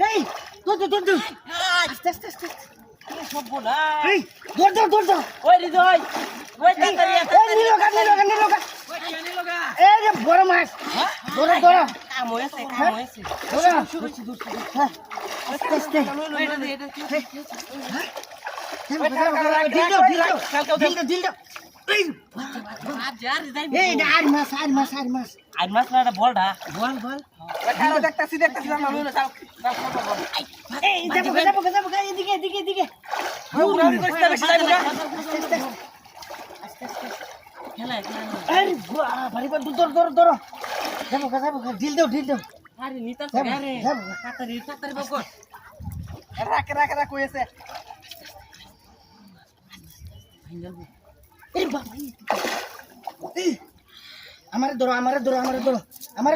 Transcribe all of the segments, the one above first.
এই দৌড় আস্তে সব বলা এই দৌড় ওই হৃদয় ওই তাড়াতাড়ি নিলোগা ওই কেন লগা এই যে বড় মাছ দৌড় কাম হয়েছে হ্যাঁ আস্তে ঢিল দাও এই আর মাছ আর মাছটা বলডা বল খারাপ দেখতাছি না লইলো যাও এই যাবো এদিকে উড়াউড়ি করতে বেশি যাইবো না আস্তে খেলা আরে ভারী দৌড় যাবো ঢিল দাও আরে নিতা যাবো, আরে যাবো। তাড়াতাড়ি বকো রাখ কইছে এই বাবা এই আমারে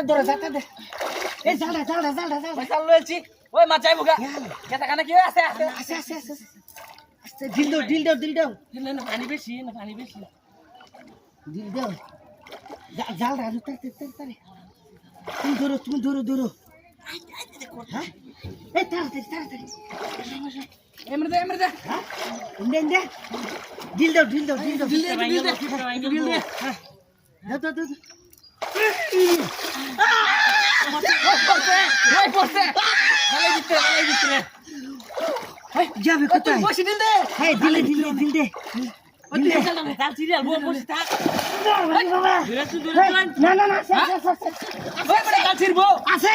ধরো যাতে দে এই জালটা পয়সা লইছি ওই মাছ যাইবো গা কেটা কানে কি আছে আস্তে ঢিল দাও দিলে না পানি বেশি ঢিল দাও জালটা তাড়াতাড়ি তুমি ধরো হ্যাঁ এই তাড়াতাড়ি এমরে হ্যাঁ ইন্ডে ঢিল দাও দিল দে দাও ওই পড়ছে ভালো দিতে যাবে কোথায় বসে দিল দে হ্যাঁ ঢিল দে ওই কাল সিরিয়াল বসে থাক বাবা ধরে তুই না আছে ওই বড় কাল ছিড়বো আছে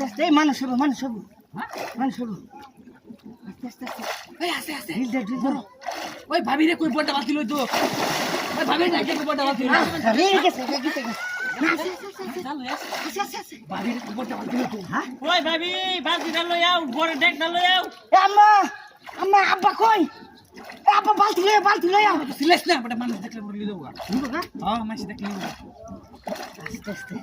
আস্তে মানুষ হবো আস্তে এই আছে ঢিল দাও ওই ভাবি রে কই বড়টা বাতি লই তো ওই ভাবি না কে বড়টা বাতি লই রে গেছে আছে ভাবি রে বড়টা বাতি লই তো হ্যাঁ ওই ভাবি বাতি না লই আও বড় ডেক না লই আও আম্মা আব্বা কই আব্বা বালতি লই আও সিলেস না বড় মানুষ দেখলে বড় লই দেবো নিবো না হ্যাঁ মানুষ দেখলে আস্তে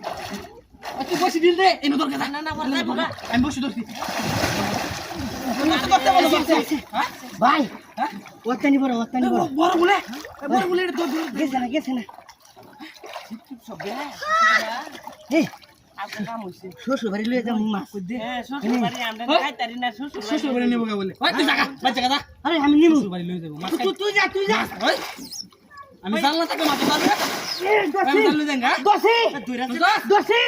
তুই বসে দিল দে এনে দরকার না বড় যাইবো গা আমি বসে দছি ভাই হ্যাঁ ওত্তানি বড় বড় বলে তো গেছে না সব বেলা এই আপনার কাম হইছে শ্বশুর বাড়ি লয়ে যাম মাছ দে শ্বশুর বাড়ি আমরা খাইতারি না শ্বশুর বাড়ি নেবো বলে ওই তুই জায়গা বাচ্চা কথা আরে আমি নিমু শ্বশুর বাড়ি লই যাবো মাছ তুই যা ওই আমি জানলা থেকে মাছ পাবে এই আমি জানলে যাঙ্গা দোষী তুই রাখ দোষী